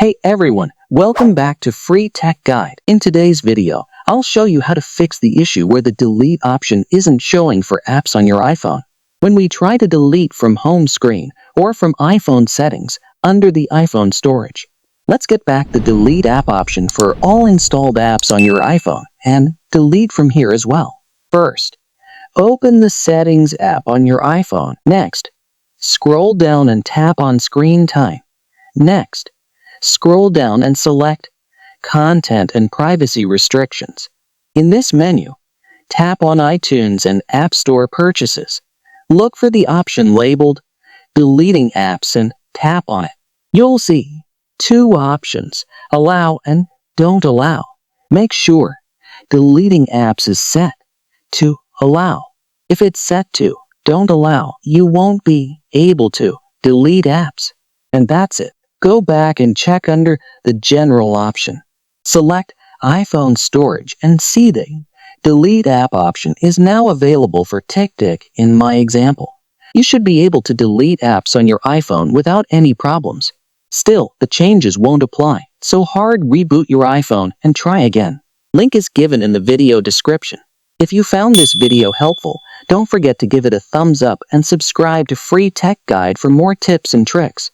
Hey everyone, welcome back to Free Tech Guide. In today's video, I'll show you how to fix the issue where the delete option isn't showing for apps on your iPhone. When we try to delete from home screen or from iPhone settings under the iPhone storage, let's get back the delete app option for all installed apps on your iPhone and delete from here as well. First, open the Settings app on your iPhone. Next, scroll down and tap on Screen Time. Next, scroll down and select Content and Privacy Restrictions. In this menu, tap on iTunes and App Store Purchases. Look for the option labeled Deleting Apps and tap on it. You'll see two options, Allow and Don't Allow. Make sure Deleting Apps is set to Allow. If it's set to Don't Allow, you won't be able to delete apps. And that's it. Go back and check under the General option. Select iPhone Storage and see the Delete App option is now available for TickTick in my example. You should be able to delete apps on your iPhone without any problems. Still, the changes won't apply, so hard reboot your iPhone and try again. Link is given in the video description. If you found this video helpful, don't forget to give it a thumbs up and subscribe to Free Tech Guide for more tips and tricks.